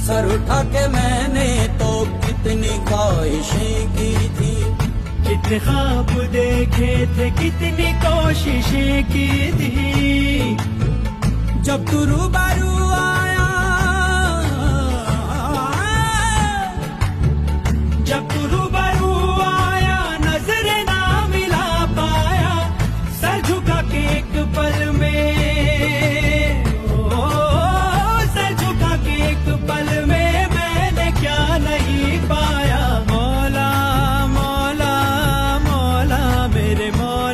Sir उठा के मैंने तो कितनी ख्वाहिशें की थी, कितने ख्वाब देखे थे, कितनी कोशिशें की थी। जब तू रूबरू आया, जब तू रूबरू आया, नजर ना मिला पाया, सर झुका के एक पल में, ओ सर झुका के एक पल में मैंने क्या नहीं पाया। मौला मौला मौला मेरे मौला।